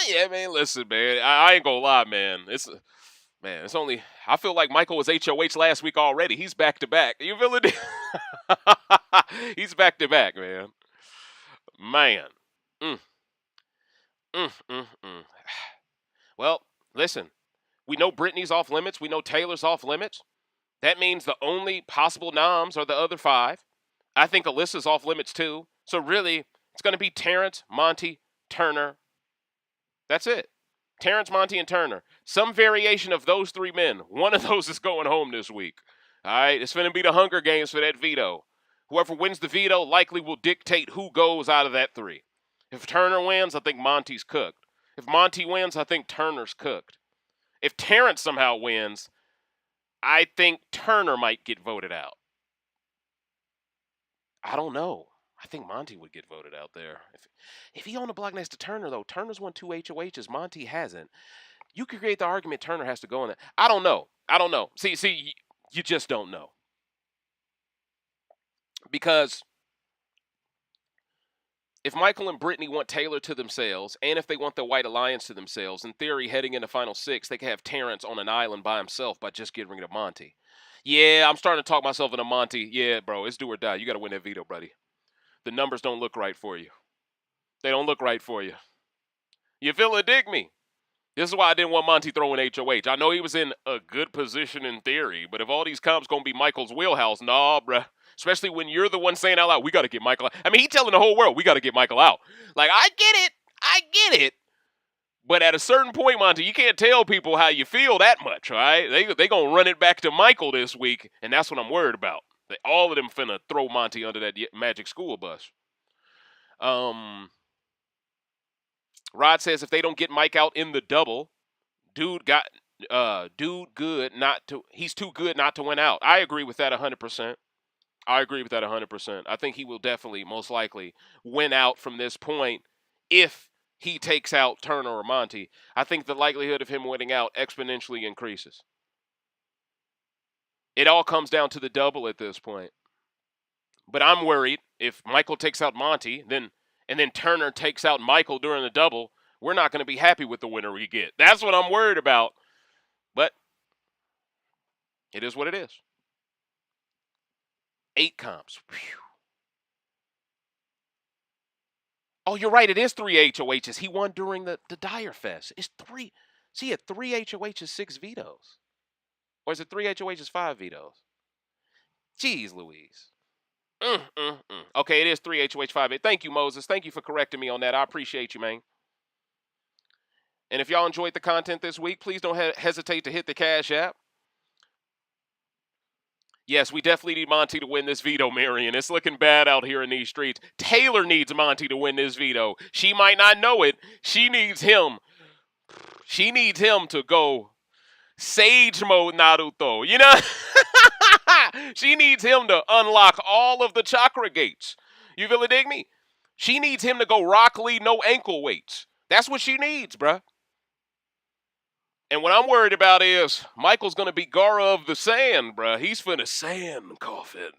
Yeah, man, listen, man. I ain't going to lie, man. It's only, I feel like Michael was HOH last week already. He's back to back. You feel it? He's back to back, man. Man. Well, listen, we know Brittany's off limits. We know Taylor's off limits. That means the only possible noms are the other 5. I think Alyssa's off limits too. So really, it's going to be Terrance, Monte, Turner. That's it. Terrance, Monte, and Turner. Some variation of those 3 men. One of those is going home this week. All right? It's going to be the Hunger Games for that veto. Whoever wins the veto likely will dictate who goes out of that 3. If Turner wins, I think Monte's cooked. If Monte wins, I think Turner's cooked. If Terrance somehow wins, I think Turner might get voted out. I don't know. I think Monte would get voted out there. If he on the block next to Turner, though, Turner's won 2 HOHs. Monte hasn't. You could create the argument Turner has to go in there. I don't know. See, you just don't know. Because if Michael and Brittany want Taylor to themselves, and if they want the White Alliance to themselves, in theory, heading into Final Six, they could have Terrance on an island by himself by just getting rid of Monte. Yeah, I'm starting to talk myself into Monte. Yeah, bro, it's do or die. You got to win that veto, buddy. The numbers don't look right for you. They don't look right for you. You feel it? Dig me. This is why I didn't want Monte throwing HOH. I know he was in a good position in theory, but if all these comps going to be Michael's wheelhouse, nah, bruh. Especially when you're the one saying out loud, we got to get Michael out. I mean, he's telling the whole world, we got to get Michael out. Like, I get it. But at a certain point, Monte, you can't tell people how you feel that much, all right? They going to run it back to Michael this week, and that's what I'm worried about. All of them finna throw Monte under that magic school bus. Rod says if they don't get Mike out in the double, he's too good not to win out. I agree with that 100%. I think he will definitely, most likely, win out from this point if he takes out Turner or Monte. I think the likelihood of him winning out exponentially increases. It all comes down to the double at this point. But I'm worried if Michael takes out Monte, and then Turner takes out Michael during the double, we're not going to be happy with the winner we get. That's what I'm worried about. But it is what it is. 8 comps. Whew. Oh, you're right. It is 3 HOHs. He won during the Dyer Fest. It's 3. So he had 3 HOHs, 6 vetoes. Or is it 3 HOHs, 5 vetoes? Jeez Louise. Okay, it is 3HOH58. Thank you, Moses. Thank you for correcting me on that. I appreciate you, man. And if y'all enjoyed the content this week, please don't hesitate to hit the Cash App. Yes, we definitely need Monte to win this veto, Marion. It's looking bad out here in these streets. Taylor needs Monte to win this veto. She might not know it. She needs him. She needs him to go Sage mode Naruto. You know? She needs him to unlock all of the chakra gates. You feel it, dig me? She needs him to go Rock Lee, no ankle weights. That's what she needs, bruh. And what I'm worried about is Michael's going to be Gara of the Sand, bruh. He's finna sand coffin.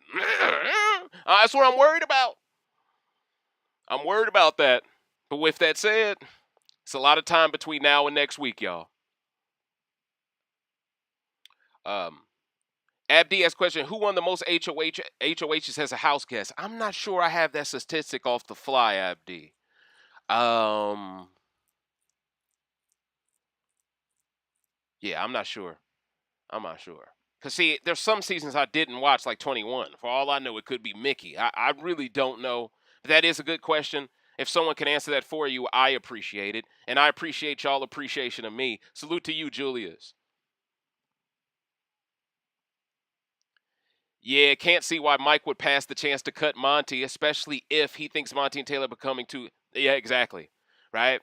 That's what I'm worried about. I'm worried about that. But with that said, it's a lot of time between now and next week, y'all. Abdi asks question, who won the most HOHs as a house guest? I'm not sure I have that statistic off the fly, Abdi. Yeah, I'm not sure. Because, see, there's some seasons I didn't watch, like 21. For all I know, it could be Mickey. I really don't know. But that is a good question. If someone can answer that for you, I appreciate it. And I appreciate y'all appreciation of me. Salute to you, Julius. Yeah, can't see why Mike would pass the chance to cut Monte, especially if he thinks Monte and Taylor are becoming too... Yeah, exactly. Right?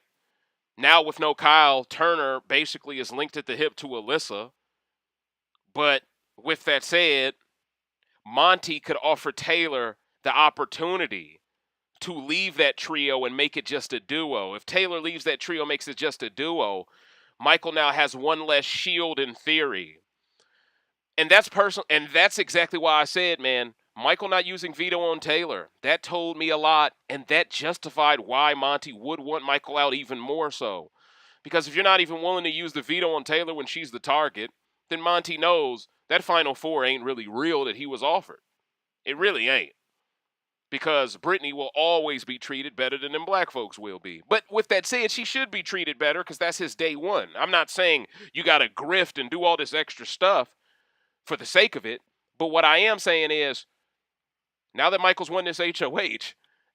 Now with no Kyle, Turner basically is linked at the hip to Alyssa. But with that said, Monte could offer Taylor the opportunity to leave that trio and make it just a duo. If Taylor leaves that trio, makes it just a duo, Michael now has one less shield in theory. And that's personal, and that's exactly why I said, man, Michael not using veto on Taylor, that told me a lot, and that justified why Monte would want Michael out even more so. Because if you're not even willing to use the veto on Taylor when she's the target, then Monte knows that Final Four ain't really real that he was offered. It really ain't. Because Brittany will always be treated better than them black folks will be. But with that said, she should be treated better because that's his day one. I'm not saying you got to grift and do all this extra stuff for the sake of it. But what I am saying is, now that Michael's won this HOH,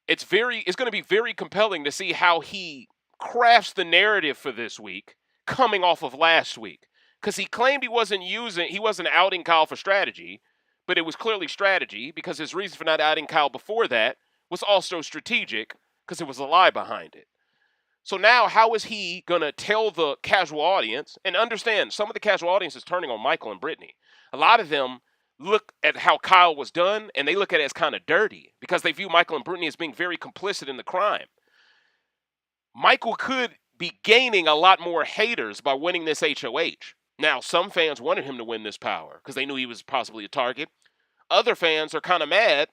it's going to be very compelling to see how he crafts the narrative for this week coming off of last week. Because he claimed he wasn't outing Kyle for strategy, but it was clearly strategy because his reason for not outing Kyle before that was also strategic because there was a lie behind it. So now how is he going to tell the casual audience, and understand some of the casual audience is turning on Michael and Brittany. A lot of them look at how Kyle was done and they look at it as kind of dirty because they view Michael and Brittany as being very complicit in the crime. Michael could be gaining a lot more haters by winning this HOH. Now, some fans wanted him to win this power because they knew he was possibly a target. Other fans are kind of mad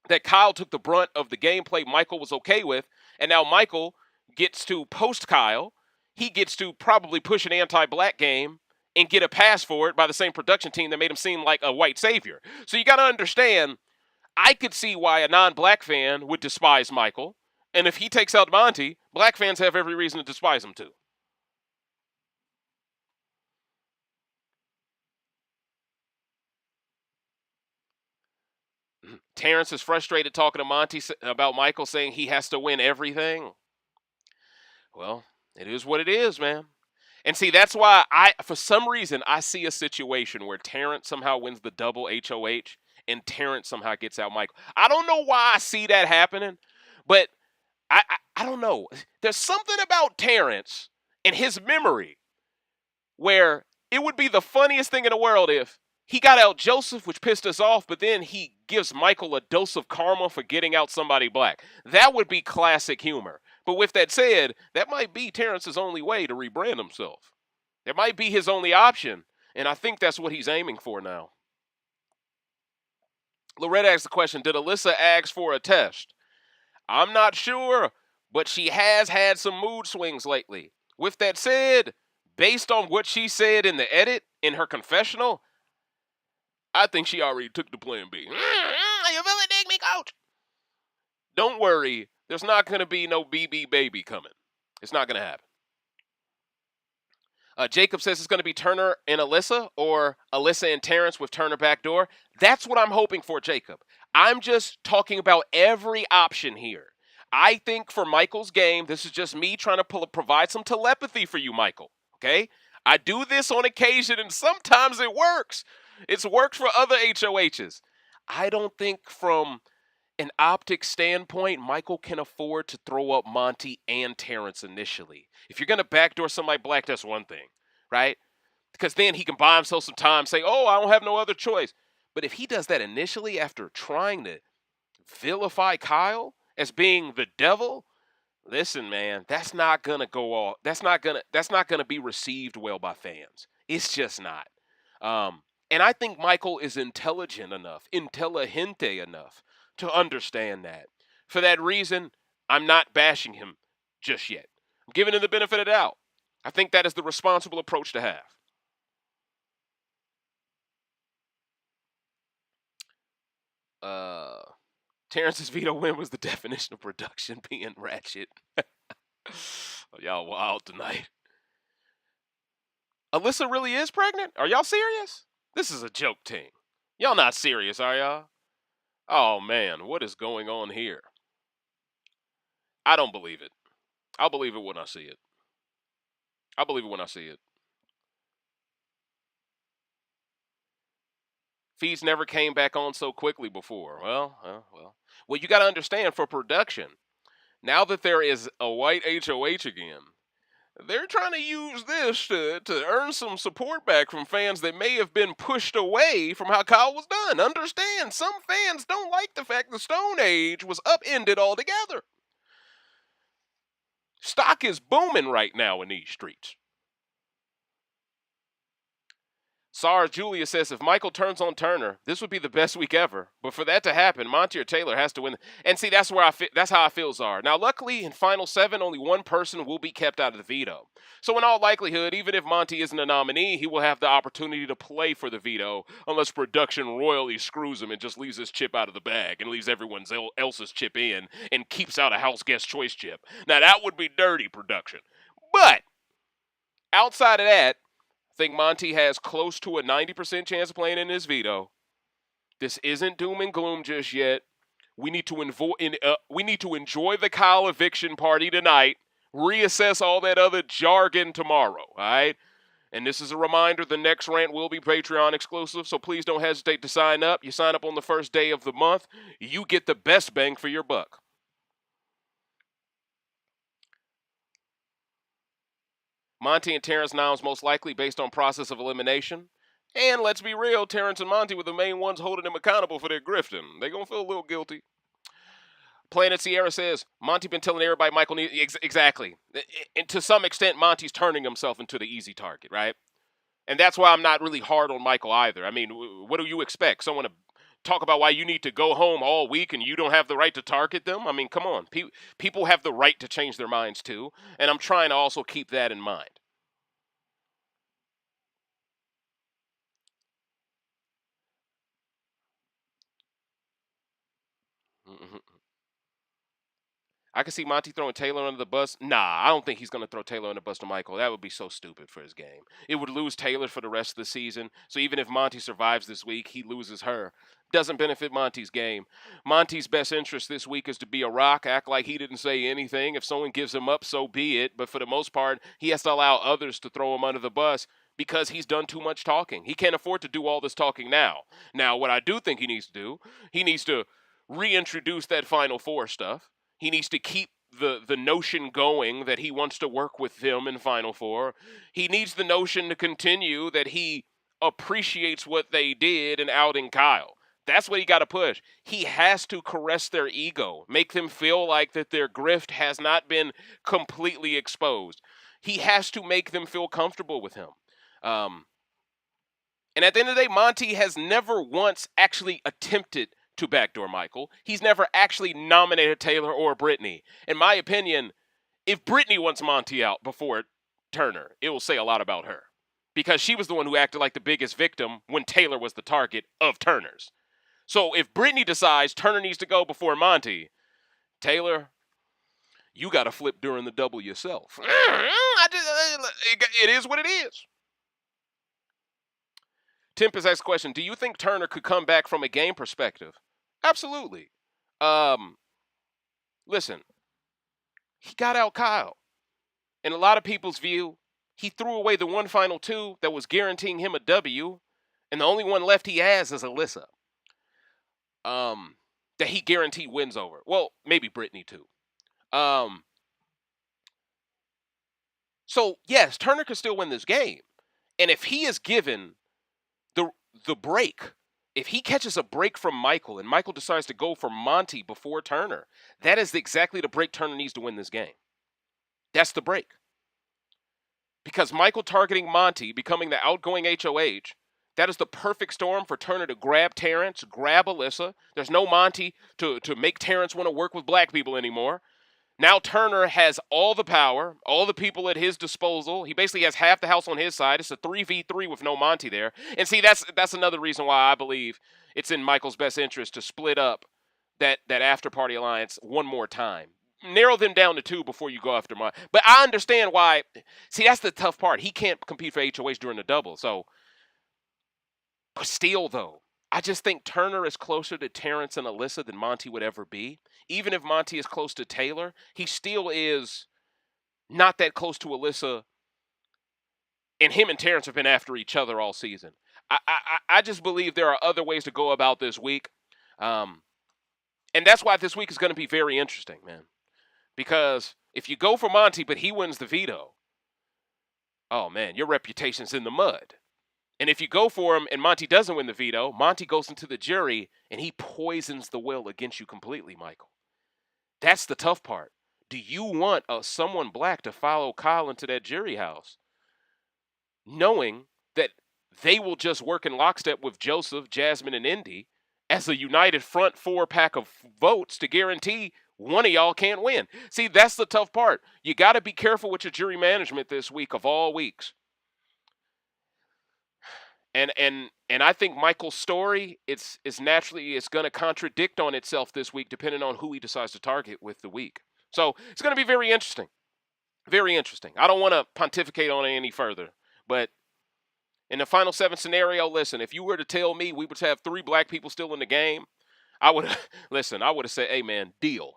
that Kyle took the brunt of the gameplay Michael was okay with, and now Michael gets to post Kyle. He gets to probably push an anti-black game and get a pass for it by the same production team that made him seem like a white savior. So you got to understand, I could see why a non-black fan would despise Michael, and if he takes out Monte, black fans have every reason to despise him too. Terrance is frustrated talking to Monte about Michael, saying he has to win everything. Well, it is what it is, man. And see, that's why for some reason, I see a situation where Terrance somehow wins the double HOH and Terrance somehow gets out Michael. I don't know why I see that happening, but I don't know. There's something about Terrance and his memory where it would be the funniest thing in the world if he got out Joseph, which pissed us off, but then he gives Michael a dose of karma for getting out somebody black. That would be classic humor. But with that said, that might be Terrance's only way to rebrand himself. That might be his only option, and I think that's what he's aiming for now. Loretta asked the question, did Alyssa ask for a test? I'm not sure, but she has had some mood swings lately. With that said, based on what she said in the edit, in her confessional, I think she already took the plan B. You really dig me, coach? Don't worry. There's not going to be no BB baby coming. It's not going to happen. Jacob says it's going to be Turner and Alyssa or Alyssa and Terrance with Turner backdoor. That's what I'm hoping for, Jacob. I'm just talking about every option here. I think for Michael's game, this is just me trying to provide some telepathy for you, Michael. Okay? I do this on occasion, and sometimes it works. It's worked for other HOHs. I don't think from an optic standpoint, Michael can afford to throw up Monte and Terrance initially. If you're going to backdoor somebody black, that's one thing, right? Because then he can buy himself some time, say, oh, I don't have no other choice. But if he does that initially after trying to vilify Kyle as being the devil, listen, man, that's not gonna go off. That's not gonna be received well by fans. It's just not. And I think Michael is intelligente enough to understand that. For that reason, I'm not bashing him just yet. I'm giving him the benefit of the doubt. I think that is the responsible approach to have. Terrance's veto win was the definition of production being ratchet. Oh, y'all wild tonight. Alyssa really is pregnant? Are y'all serious? This is a joke team. Y'all not serious, are y'all? Oh man, what is going on here? I don't believe it. I'll believe it when I see it. I'll believe it when I see it. Feeds never came back on so quickly before. Well, you got to understand for production, now that there is a white HOH again, they're trying to use this to earn some support back from fans that may have been pushed away from how Kyle was done. Understand, some fans don't like the fact the Stone Age was upended altogether. Stock is booming right now in these streets. Sarah Julia says, if Michael turns on Turner, this would be the best week ever. But for that to happen, Monte or Taylor has to win. And see, that's how I feel, Czar. Now, luckily, in Final 7, only one person will be kept out of the veto. So in all likelihood, even if Monte isn't a nominee, he will have the opportunity to play for the veto, unless production royally screws him and just leaves his chip out of the bag and leaves everyone else's chip in and keeps out a house guest choice chip. Now, that would be dirty production. But outside of that, I think Monte has close to a 90% chance of playing in his veto. This isn't doom and gloom just yet. We need to enjoy the Kyle eviction party tonight. Reassess all that other jargon tomorrow, all right? And this is a reminder, the next rant will be Patreon exclusive, so please don't hesitate to sign up. You sign up on the first day of the month, you get the best bang for your buck. Monte and Terrance now is most likely based on process of elimination. And let's be real, Terrance and Monte were the main ones holding him accountable for their grifting. They're going to feel a little guilty. Planet Sierra says, Monte been telling everybody Michael needs... Exactly. And to some extent, Monte's turning himself into the easy target, right? And that's why I'm not really hard on Michael either. I mean, what do you expect? Someone to talk about why you need to go home all week and you don't have the right to target them? I mean, come on. People have the right to change their minds too. And I'm trying to also keep that in mind. Mm-hmm. I can see Monte throwing Taylor under the bus. Nah, I don't think he's going to throw Taylor under the bus to Michael. That would be so stupid for his game. It would lose Taylor for the rest of the season. So even if Monte survives this week, he loses her. Doesn't benefit Monte's game. Monte's best interest this week is to be a rock, act like he didn't say anything. If someone gives him up, so be it. But for the most part, he has to allow others to throw him under the bus because he's done too much talking. He can't afford to do all this talking now. Now, what I do think he needs to do, he needs to reintroduce that Final Four stuff. He needs to keep the notion going that he wants to work with them in Final Four. He needs the notion to continue that he appreciates what they did in outing Kyle. That's what he got to push. He has to caress their ego, make them feel like that their grift has not been completely exposed. He has to make them feel comfortable with him. And at the end of the day, Monte has never once actually attempted to backdoor Michael. He's never actually nominated Taylor or Brittany. In my opinion, if Brittany wants Monte out before Turner, it will say a lot about her. Because she was the one who acted like the biggest victim when Taylor was the target of Turner's. So if Brittany decides Turner needs to go before Monte, Taylor, You got to flip during the double yourself. It is what it is. Tempest asks question, do you think Turner could come back from a game perspective? Absolutely. Listen, he got out Kyle. In a lot of people's view, he threw away the one final two that was guaranteeing him a W, and the only one left he has is Alyssa. That he guaranteed wins over. Well, maybe Brittany too. So yes, Turner could still win this game. And if he is given the break, if he catches a break from Michael and Michael decides to go for Monte before Turner, that is exactly the break Turner needs to win this game. That's the break. Because Michael targeting Monte, becoming the outgoing HOH, that is the perfect storm for Turner to grab Terrance, grab Alyssa. There's no Monte to make Terrance want to work with black people anymore. Now Turner has all the power, all the people at his disposal. He basically has half the house on his side. It's a 3v3 with no Monte there. And see, that's another reason why I believe it's in Michael's best interest to split up that after-party alliance one more time. Narrow them down to two before you go after Monte. But I understand why. See, that's the tough part. He can't compete for HOH during the double. So, but still, though, I just think Turner is closer to Terrance and Alyssa than Monte would ever be. Even if Monte is close to Taylor, he still is not that close to Alyssa. And him and Terrance have been after each other all season. I just believe there are other ways to go about this week. And that's why this week is going to be very interesting, man. Because if you go for Monte, but he wins the veto, oh, man, your reputation's in the mud. And if you go for him and Monte doesn't win the veto, Monte goes into the jury and he poisons the will against you completely, Michael. That's the tough part. Do you want someone black to follow Kyle into that jury house, knowing that they will just work in lockstep with Joseph, Jasmine, and Indy as a united front four pack of votes to guarantee one of y'all can't win? See, that's the tough part. You got to be careful with your jury management this week of all weeks. And I think Michael's story it's going to contradict on itself this week depending on who he decides to target with the week. So it's going to be very interesting. Very interesting. I don't want to pontificate on it any further, but in the final seven scenario, listen, if you were to tell me we would have 3 black people still in the game, I would have said, hey man, deal.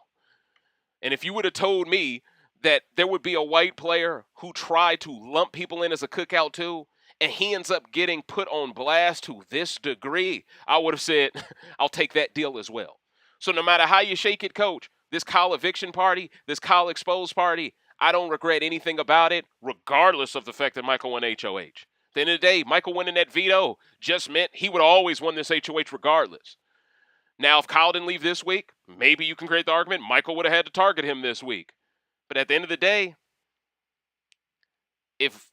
And if you would have told me that there would be a white player who tried to lump people in as a cookout too, and he ends up getting put on blast to this degree, I would have said, I'll take that deal as well. So no matter how you shake it, Coach, this Kyle eviction party, this Kyle exposed party, I don't regret anything about it, regardless of the fact that Michael won HOH. At the end of the day, Michael winning that veto just meant he would have always won this HOH regardless. Now, if Kyle didn't leave this week, maybe you can create the argument Michael would have had to target him this week. But at the end of the day, if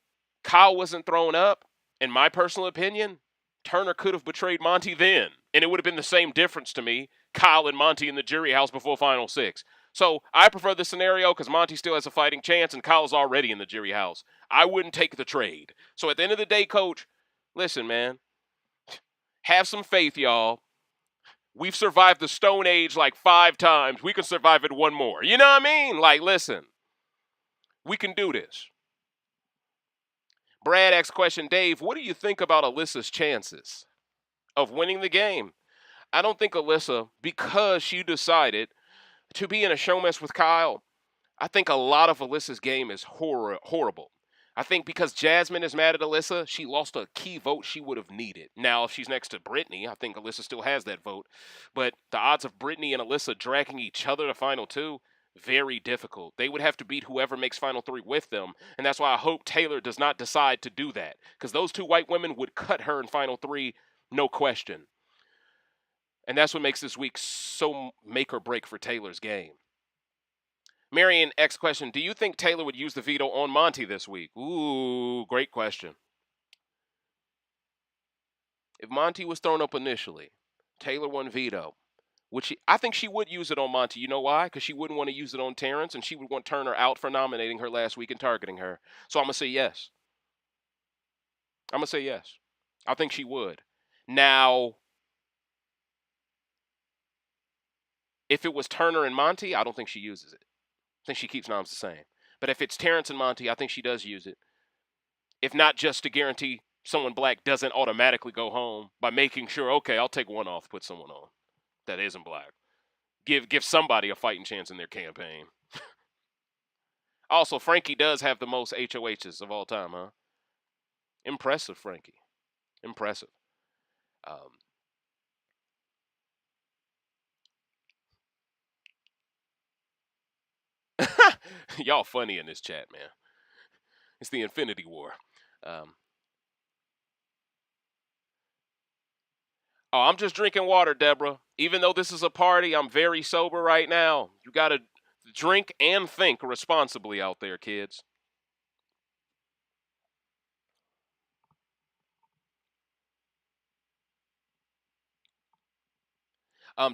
Kyle wasn't thrown up, in my personal opinion, Turner could have betrayed Monte then. And it would have been the same difference to me, Kyle and Monte in the jury house before Final 6. So I prefer this scenario because Monte still has a fighting chance and Kyle's already in the jury house. I wouldn't take the trade. So at the end of the day, Coach, listen, man, have some faith, y'all. We've survived the Stone Age like 5 times. We can survive it one more. You know what I mean? Like, listen, we can do this. Brad asks question, Dave, what do you think about Alyssa's chances of winning the game? I don't think Alyssa, because she decided to be in a show mess with Kyle, I think a lot of Alyssa's game is horrible. I think because Jasmine is mad at Alyssa, she lost a key vote she would have needed. Now, if she's next to Brittany, I think Alyssa still has that vote. But the odds of Brittany and Alyssa dragging each other to Final 2, very difficult. They would have to beat whoever makes Final 3 with them. And that's why I hope Taylor does not decide to do that. Because those 2 white women would cut her in Final 3, no question. And that's what makes this week so make or break for Taylor's game. Marion X question, do you think Taylor would use the veto on Monte this week? Ooh, great question. If Monte was thrown up initially, Taylor won veto, which I think she would use it on Monte. You know why? Because she wouldn't want to use it on Terrance, and she would want Turner out for nominating her last week and targeting her. So I'm going to say yes. I think she would. Now, if it was Turner and Monte, I don't think she uses it. I think she keeps noms the same. But if it's Terrance and Monte, I think she does use it. If not just to guarantee someone black doesn't automatically go home by making sure, okay, I'll take one off, put someone on that isn't black. Give somebody a fighting chance in their campaign. Also, Frankie does have the most HOHs of all time, huh? Impressive, Frankie. Impressive. Y'all funny in this chat, man. It's the Infinity War. Oh, I'm just drinking water, Deborah. Even though this is a party, I'm very sober right now. You got to drink and think responsibly out there, kids.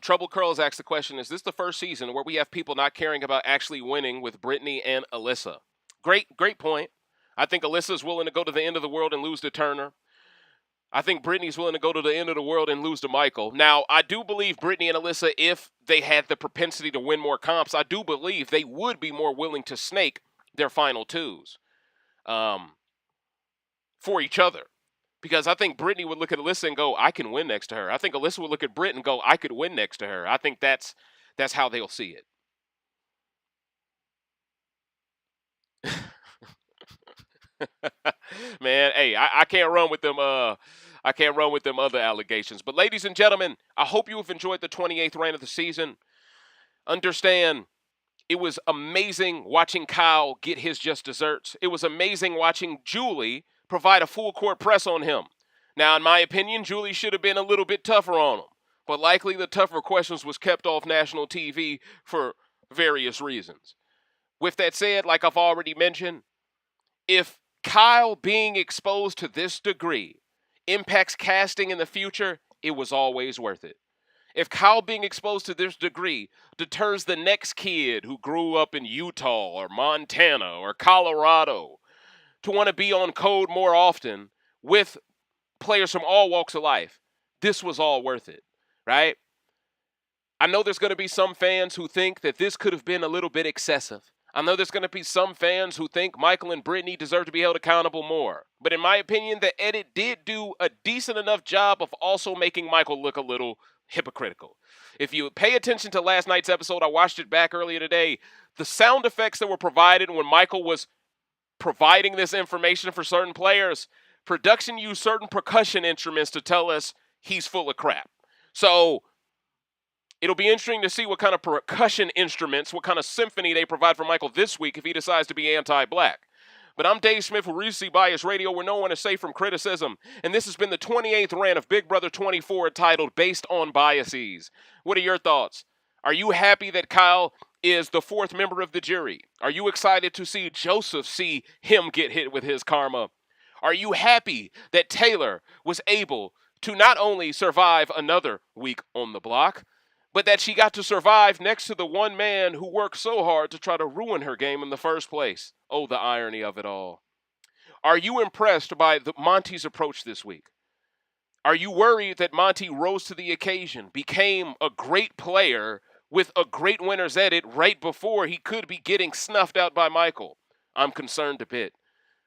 Trouble Curls asked the question, is this the first season where we have people not caring about actually winning with Brittany and Alyssa? Great point. I think Alyssa's willing to go to the end of the world and lose to Turner. I think Brittany's willing to go to the end of the world and lose to Michael. Now, I do believe Brittany and Alyssa, if they had the propensity to win more comps, I do believe they would be more willing to snake their final twos for each other. Because I think Brittany would look at Alyssa and go, I can win next to her. I think Alyssa would look at Britt and go, I could win next to her. I think that's how they'll see it. Man, hey, I can't run with them. I can't run with them other allegations. But ladies and gentlemen, I hope you have enjoyed the 28th rant of the season. Understand, it was amazing watching Kyle get his just desserts. It was amazing watching Julie provide a full court press on him. Now, in my opinion, Julie should have been a little bit tougher on him. But likely the tougher questions was kept off national TV for various reasons. With that said, like I've already mentioned, if Kyle being exposed to this degree impacts casting in the future, it was always worth it. If Kyle being exposed to this degree deters the next kid who grew up in Utah or Montana or Colorado to want to be on code more often with players from all walks of life, this was all worth it, right? I know there's going to be some fans who think that this could have been a little bit excessive. I know there's going to be some fans who think Michael and Brittany deserve to be held accountable more. But in my opinion, the edit did do a decent enough job of also making Michael look a little hypocritical. If you pay attention to last night's episode, I watched it back earlier today, the sound effects that were provided when Michael was providing this information for certain players, production used certain percussion instruments to tell us he's full of crap. So it'll be interesting to see what kind of percussion instruments, what kind of symphony they provide for Michael this week if he decides to be anti-black. But I'm Dave Smith with Recency Bias Radio, where no one is safe from criticism. And this has been the 28th rant of Big Brother 24 titled Based on Biases. What are your thoughts? Are you happy that Kyle is the fourth member of the jury? Are you excited to see Joseph see him get hit with his karma? Are you happy that Taylor was able to not only survive another week on the block, but that she got to survive next to the one man who worked so hard to try to ruin her game in the first place? Oh, the irony of it all. Are you impressed by Monte's approach this week? Are you worried that Monte rose to the occasion, became a great player with a great winner's edit right before he could be getting snuffed out by Michael? I'm concerned a bit.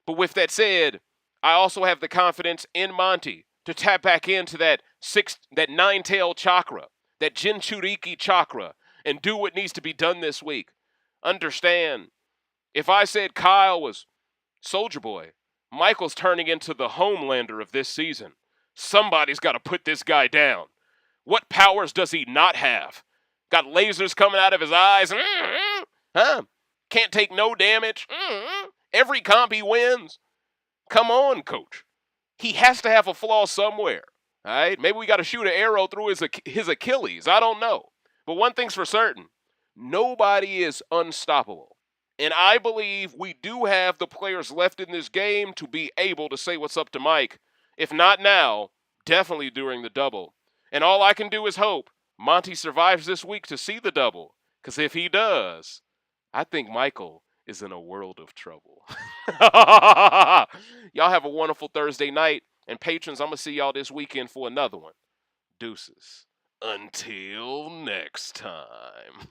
But with that said, I also have the confidence in Monte to tap back into that nine-tailed chakra, that Jinchuriki chakra, and do what needs to be done this week. Understand, if I said Kyle was Soldier Boy, Michael's turning into the Homelander of this season. Somebody's got to put this guy down. What powers does he not have? Got lasers coming out of his eyes? Huh? Can't take no damage? Every comp he wins? Come on, coach. He has to have a flaw somewhere. All right? Maybe we got to shoot an arrow through his Achilles. I don't know. But one thing's for certain. Nobody is unstoppable. And I believe we do have the players left in this game to be able to say what's up to Mike. If not now, definitely during the double. And all I can do is hope Monte survives this week to see the double. Because if he does, I think Michael is in a world of trouble. Y'all have a wonderful Thursday night. And patrons, I'm going to see y'all this weekend for another one. Deuces. Until next time.